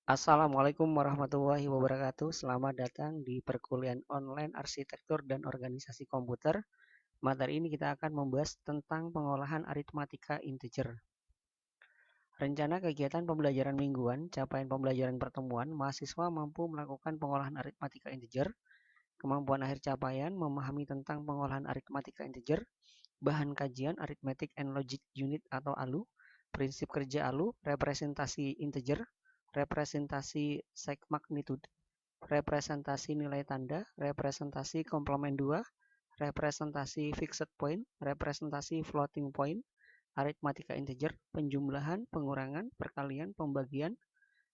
Assalamualaikum warahmatullahi wabarakatuh. Selamat datang di perkuliahan online arsitektur dan organisasi komputer. Materi ini kita akan membahas tentang pengolahan aritmatika integer. Rencana kegiatan pembelajaran mingguan, capaian pembelajaran pertemuan, mahasiswa mampu melakukan pengolahan aritmatika integer. Kemampuan akhir capaian memahami tentang pengolahan aritmatika integer, bahan kajian Arithmetic and Logic Unit atau ALU, prinsip kerja ALU, representasi integer, representasi seg magnitude, representasi nilai tanda, representasi komplement 2, representasi fixed point, representasi floating point, aritmatika integer, penjumlahan, pengurangan, perkalian, pembagian,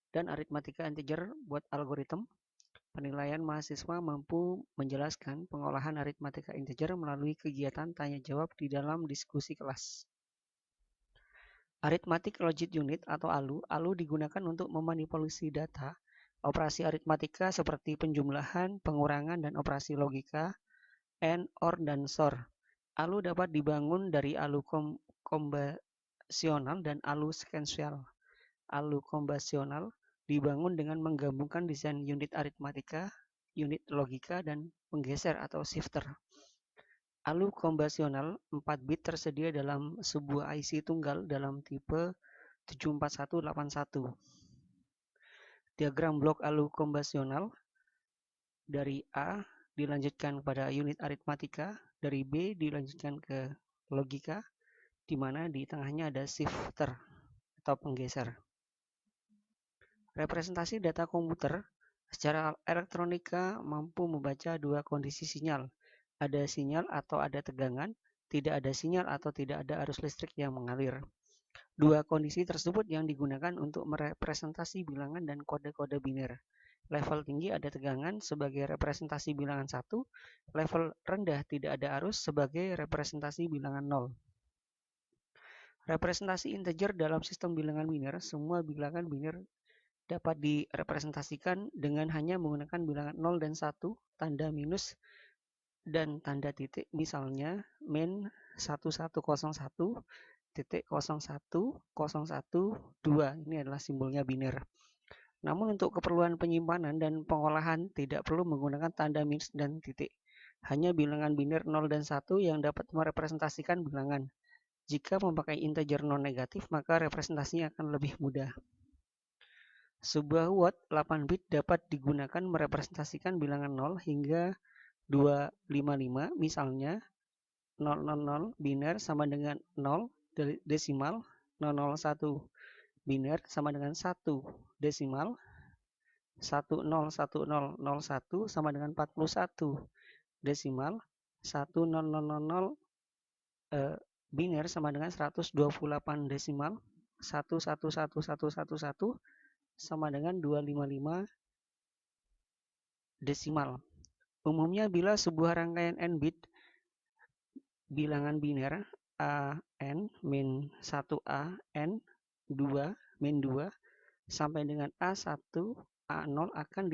dan aritmatika integer buat algoritma. Penilaian mahasiswa mampu menjelaskan pengolahan aritmatika integer melalui kegiatan tanya jawab di dalam diskusi kelas. Arithmetic Logic Unit atau ALU, ALU digunakan untuk memanipulasi data, operasi aritmatika seperti penjumlahan, pengurangan, dan operasi logika, AND, OR, dan SOR. ALU dapat dibangun dari ALU kombasional dan ALU sequential. ALU kombasional dibangun dengan menggabungkan desain unit aritmatika, unit logika, dan penggeser atau shifter. ALU kombasional 4 bit tersedia dalam sebuah IC tunggal dalam tipe 74181. Diagram blok ALU kombasional dari A dilanjutkan pada unit aritmatika, dari B dilanjutkan ke logika, di mana di tengahnya ada shifter atau penggeser. Representasi data komputer secara elektronika mampu membaca dua kondisi sinyal. Ada sinyal atau ada tegangan, tidak ada sinyal atau tidak ada arus listrik yang mengalir. Dua kondisi tersebut yang digunakan untuk merepresentasi bilangan dan kode-kode biner. Level tinggi ada tegangan sebagai representasi bilangan 1, level rendah tidak ada arus sebagai representasi bilangan 0. Representasi integer dalam sistem bilangan biner, semua bilangan biner dapat direpresentasikan dengan hanya menggunakan bilangan 0 dan 1, tanda minus, dan tanda titik. Misalnya, min 1101, titik 01012. Ini adalah simbolnya biner. Namun untuk keperluan penyimpanan dan pengolahan tidak perlu menggunakan tanda minus dan titik. Hanya bilangan biner 0 dan 1 yang dapat merepresentasikan bilangan. Jika memakai integer non-negatif, maka representasinya akan lebih mudah. Sebuah word 8 bit dapat digunakan merepresentasikan bilangan 0 hingga 255, misalnya 000 biner sama dengan 0 desimal, 001 biner sama dengan 1 desimal, 101001 sama dengan 41 desimal, 1000 biner sama dengan 128 desimal, 111111 sama dengan 255 desimal. Umumnya bila sebuah rangkaian n bit bilangan biner a n min 1a n 2 min 2 sampai dengan a1 a0 akan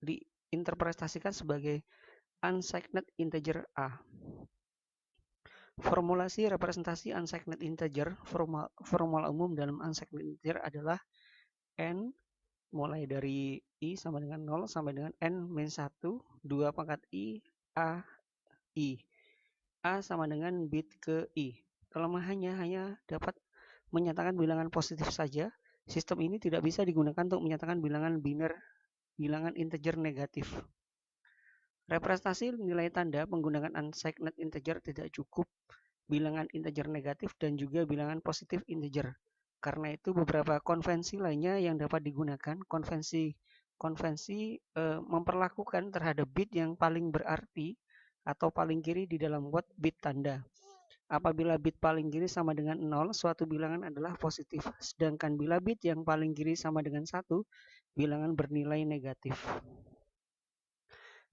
diinterpretasikan sebagai unsigned integer a. Formulasi representasi unsigned integer, formula umum dalam unsigned integer adalah n mulai dari i sama dengan 0 sampai dengan n min 1, 2 pangkat i, a, i. A sama dengan bit ke i. Kelemahannya hanya dapat menyatakan bilangan positif saja. Sistem ini tidak bisa digunakan untuk menyatakan bilangan biner, bilangan integer negatif. Representasi nilai tanda menggunakan unsigned integer tidak cukup, bilangan integer negatif dan juga bilangan positif integer. Karena itu beberapa konvensi lainnya yang dapat digunakan, konvensi memperlakukan terhadap bit yang paling berarti atau paling kiri di dalam word bit tanda. Apabila bit paling kiri sama dengan 0, suatu bilangan adalah positif. Sedangkan bila bit yang paling kiri sama dengan 1, bilangan bernilai negatif.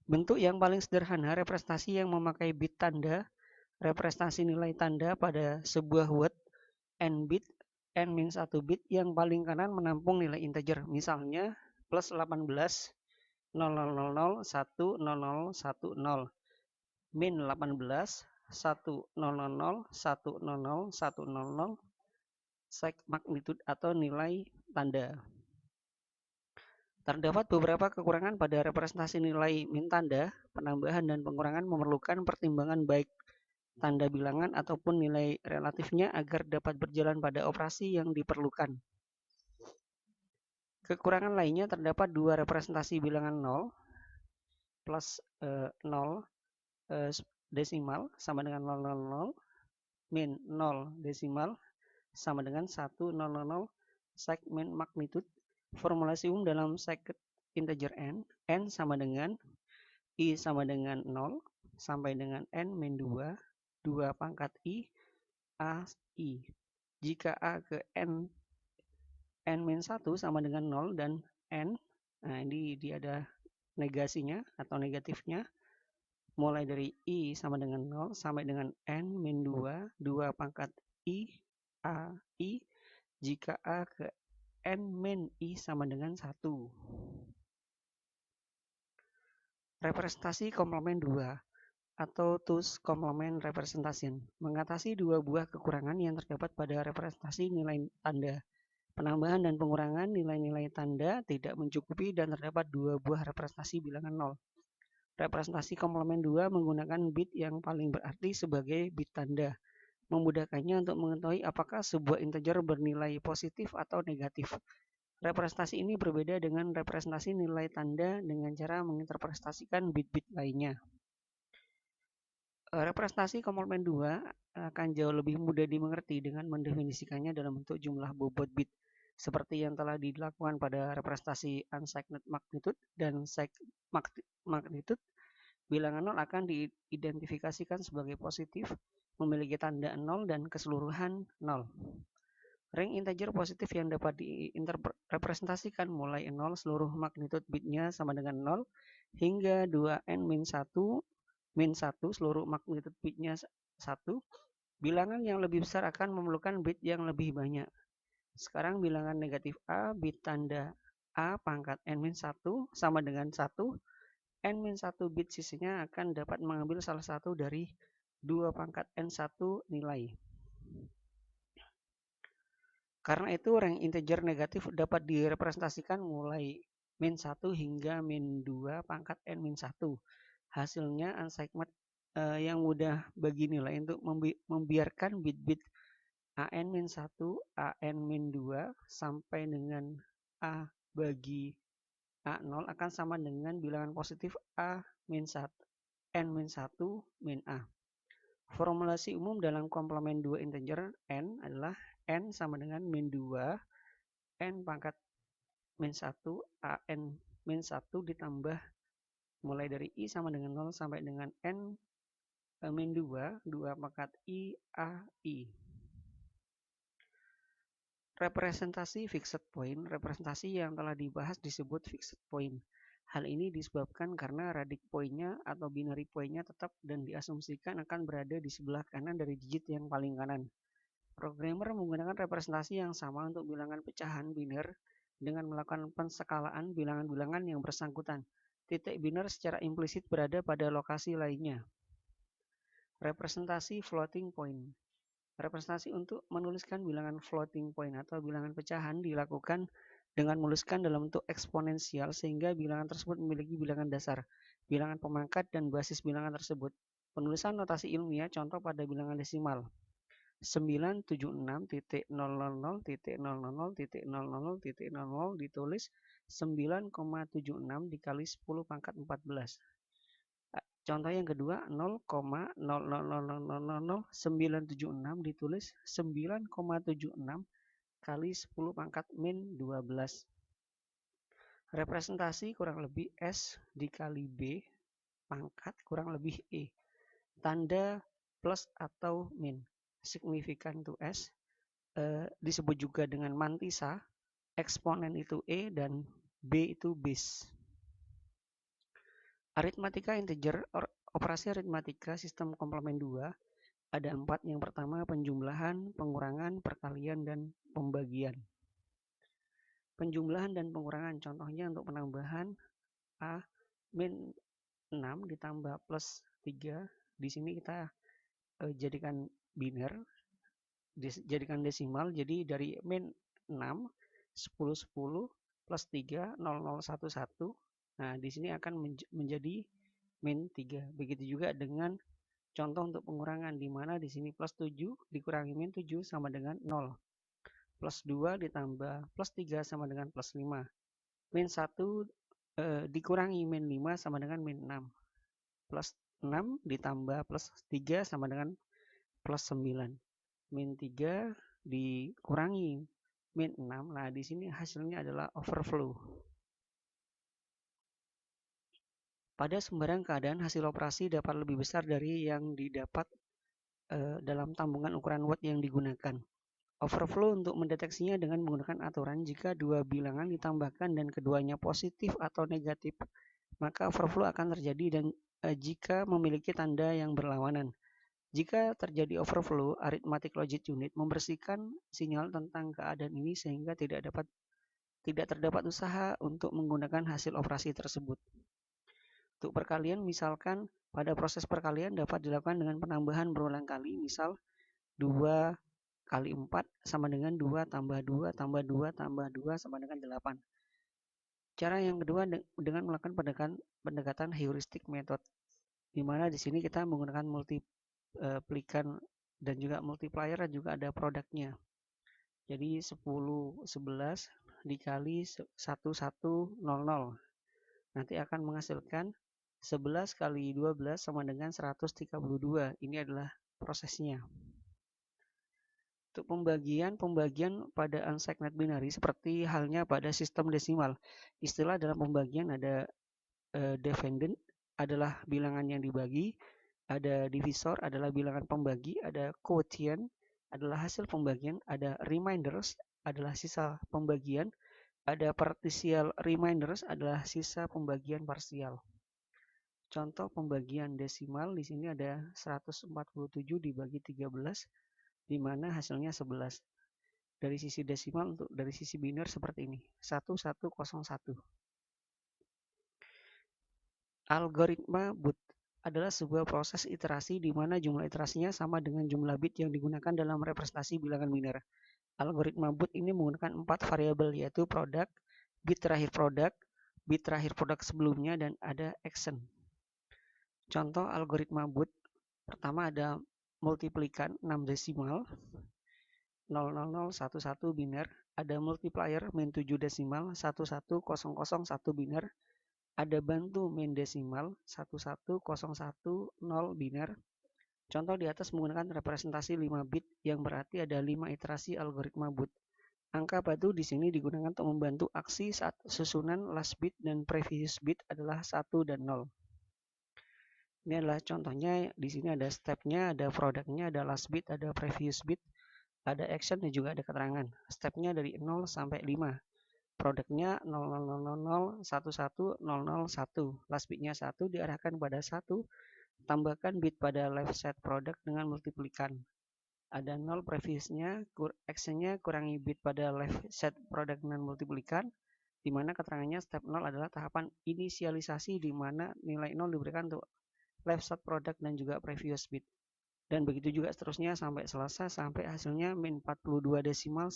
Bentuk yang paling sederhana representasi yang memakai bit tanda, representasi nilai tanda pada sebuah word n bit, n min 1 bit yang paling kanan menampung nilai integer. Misalnya plus 18 0000 101010 min 18 1000 100100 seg magnitude atau nilai tanda. Terdapat beberapa kekurangan pada representasi nilai min tanda. Penambahan dan pengurangan memerlukan pertimbangan baik tanda bilangan ataupun nilai relatifnya agar dapat berjalan pada operasi yang diperlukan. Kekurangan lainnya terdapat dua representasi bilangan 0 plus 0 desimal sama dengan 000, min 0 desimal sama dengan 1000 segmen magnitude. Formulasi umum dalam second integer n sama dengan i sama dengan 0 sampai dengan n min 2, 2 pangkat i, a, i. Jika a ke n min 1 sama dengan 0 dan n, nah ini dia ada negasinya atau negatifnya, mulai dari i sama dengan 0 sampai dengan n min 2, 2 pangkat i, a, i, jika a ke n min i sama dengan 1. Representasi komplement 2 atau Two's complement representation mengatasi dua buah kekurangan yang terdapat pada representasi nilai tanda. Penambahan dan pengurangan nilai-nilai tanda tidak mencukupi dan terdapat dua buah representasi bilangan 0. Representasi komplement 2 menggunakan bit yang paling berarti sebagai bit tanda, memudahkannya untuk mengetahui apakah sebuah integer bernilai positif atau negatif. Representasi ini berbeda dengan representasi nilai tanda dengan cara menginterpretasikan bit-bit lainnya. Representasi komplement 2 akan jauh lebih mudah dimengerti dengan mendefinisikannya dalam bentuk jumlah bobot bit, seperti yang telah dilakukan pada representasi unsigned magnitude dan signed magnitude. Bilangan 0 akan diidentifikasikan sebagai positif, memiliki tanda 0 dan keseluruhan 0. Ring integer positif yang dapat direpresentasikan mulai 0 seluruh magnitude bitnya sama dengan 0 hingga 2n min 1 seluruh magnitude bitnya 1. Bilangan yang lebih besar akan memerlukan bit yang lebih banyak. Sekarang bilangan negatif a, bit tanda a pangkat n min 1 sama dengan 1. n min 1 bit sisinya akan dapat mengambil salah satu dari 2 pangkat n1 nilai. Karena itu, rank integer negatif dapat direpresentasikan mulai min 1 hingga min 2 pangkat n min 1. Hasilnya unsigned yang mudah bagi nilai untuk membiarkan bit-bit an min 1, an min 2 sampai dengan a bagi a0 akan sama dengan bilangan positif a min 1, n min 1 min a. Formulasi umum dalam komplement 2 integer n adalah n sama dengan min 2 n pangkat min 1 an min 1 ditambah mulai dari i sama dengan 0 sampai dengan n min 2 pangkat i a i. Representasi fixed point. Representasi yang telah dibahas disebut fixed point. Hal ini disebabkan karena radik poinnya atau binary poinnya tetap dan diasumsikan akan berada di sebelah kanan dari digit yang paling kanan. Programmer menggunakan representasi yang sama untuk bilangan pecahan biner dengan melakukan penskalaan bilangan-bilangan yang bersangkutan. Titik biner secara implisit berada pada lokasi lainnya. Representasi floating point. Representasi untuk menuliskan bilangan floating point atau bilangan pecahan dilakukan dengan menuliskan dalam bentuk eksponensial sehingga bilangan tersebut memiliki bilangan dasar, bilangan pemangkat, dan basis bilangan tersebut. Penulisan notasi ilmiah contoh pada bilangan desimal. 976.000.000.000 ditulis 9,76 dikali 10 pangkat 14. Contoh yang kedua 0,000000976 ditulis 9,76 kali 10 pangkat min 12. Representasi kurang lebih S dikali B pangkat kurang lebih E. Tanda plus atau min. Signifikan itu S, disebut juga dengan mantisa, eksponen itu E, dan B itu base. Aritmatika integer, operasi aritmatika sistem komplement 2, ada 4. Yang pertama penjumlahan, pengurangan, perkalian, dan pembagian. Penjumlahan dan pengurangan, contohnya untuk penambahan A min 6 ditambah plus 3, di sini kita jadikan biner, jadikan desimal, jadi dari min 6, 10, 10 plus 3, 0011. Nah, di sini akan menjadi min 3. Begitu juga dengan contoh untuk pengurangan, di mana di sini plus 7 dikurangi min 7 sama dengan 0. Plus 2 ditambah plus 3 sama dengan plus 5. Min 1 dikurangi min 5 sama dengan min 6. Plus 6 ditambah plus 3 sama dengan plus 9. Min 3 dikurangi min 6. Nah, di sini hasilnya adalah overflow. Pada sembarang keadaan, hasil operasi dapat lebih besar dari yang didapat dalam tambungan ukuran watt yang digunakan. Overflow untuk mendeteksinya dengan menggunakan aturan jika dua bilangan ditambahkan dan keduanya positif atau negatif, maka overflow akan terjadi dan jika memiliki tanda yang berlawanan. Jika terjadi overflow, arithmetic logic unit membersihkan sinyal tentang keadaan ini sehingga tidak terdapat usaha untuk menggunakan hasil operasi tersebut. Untuk perkalian, misalkan pada proses perkalian dapat dilakukan dengan penambahan berulang kali, misal 2 kali 4 sama dengan 2 tambah 2 tambah 2 tambah 2 sama dengan 8. Cara yang kedua dengan melakukan pendekatan heuristic method, di mana di sini kita menggunakan multiplikan dan juga multiplier dan juga ada produknya. Jadi 10 11 dikali 1 1 0 0. Nanti akan menghasilkan 11 kali 12 sama dengan 132. Ini adalah prosesnya. Untuk pembagian pada unsigned binary seperti halnya pada sistem desimal. Istilah dalam pembagian ada dividend adalah bilangan yang dibagi, ada divisor adalah bilangan pembagi, ada quotient adalah hasil pembagian, ada remainders adalah sisa pembagian, ada partial remainders adalah sisa pembagian parsial. Contoh pembagian desimal di sini ada 147 dibagi 13, di mana hasilnya 11. Dari sisi desimal untuk dari sisi biner seperti ini, 1101. Algoritma boot adalah sebuah proses iterasi di mana jumlah iterasinya sama dengan jumlah bit yang digunakan dalam representasi bilangan biner. Algoritma boot ini menggunakan 4 variabel, yaitu produk, bit terakhir produk sebelumnya, dan ada action. Contoh algoritma boot, pertama ada multiplikan 6 desimal, 00011 biner, ada multiplier min 7 desimal, 11001 biner, ada bantu min desimal 11010 biner. Contoh di atas menggunakan representasi 5 bit yang berarti ada 5 iterasi algoritma boot. Angka batu di sini digunakan untuk membantu aksi saat susunan last bit dan previous bit adalah 1 dan 0. Ini adalah contohnya, di sini ada stepnya, ada produknya, ada last bit, ada previous bit, ada action dan juga ada keterangan. Stepnya dari 0 sampai 5. Produknya 00000110001. Last bitnya 1 diarahkan pada 1. Tambahkan bit pada left set product dengan multiplikan. Ada 0 previousnya, actionnya kurangi bit pada left set product dengan multiplikan, di mana keterangannya step 0 adalah tahapan inisialisasi di mana nilai 0 diberikan untuk left set product dan juga previous bit. Dan begitu juga seterusnya sampai selesai, sampai hasilnya min 42 desimal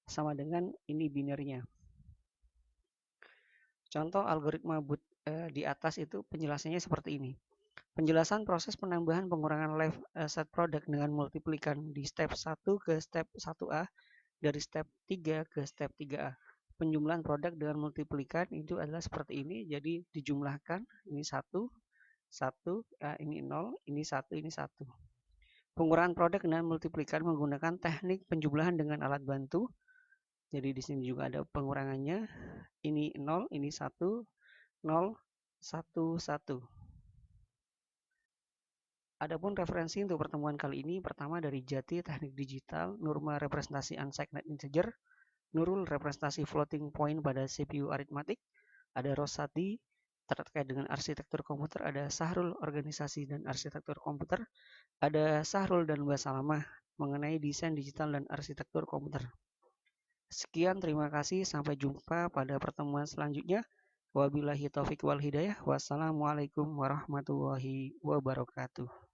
sama dengan ini binernya. Contoh algoritma boot di atas itu penjelasannya seperti ini. Penjelasan proses penambahan pengurangan left set product dengan multiplikan di step 1 ke step 1A, dari step 3 ke step 3A. Penjumlahan produk dengan multiplikan itu adalah seperti ini, jadi dijumlahkan, ini 1, ini 0, ini 1, ini 1. Pengurangan produk dengan multiplikan menggunakan teknik penjumlahan dengan alat bantu. Jadi di sini juga ada pengurangannya. Ini 0, ini 1, 0, 1, 1. Adapun referensi untuk pertemuan kali ini, pertama dari Jati Teknik Digital, Nurma representasi unsigned integer, Nurul representasi floating point pada CPU aritmatik, ada Rosati terkait dengan arsitektur komputer, ada Sahrul organisasi dan arsitektur komputer, ada Sahrul dan Mbak Salamah mengenai desain digital dan arsitektur komputer. Sekian, terima kasih, sampai jumpa pada pertemuan selanjutnya. Wabillahi taufiq wal hidayah. Wassalamualaikum warahmatullahi wabarakatuh.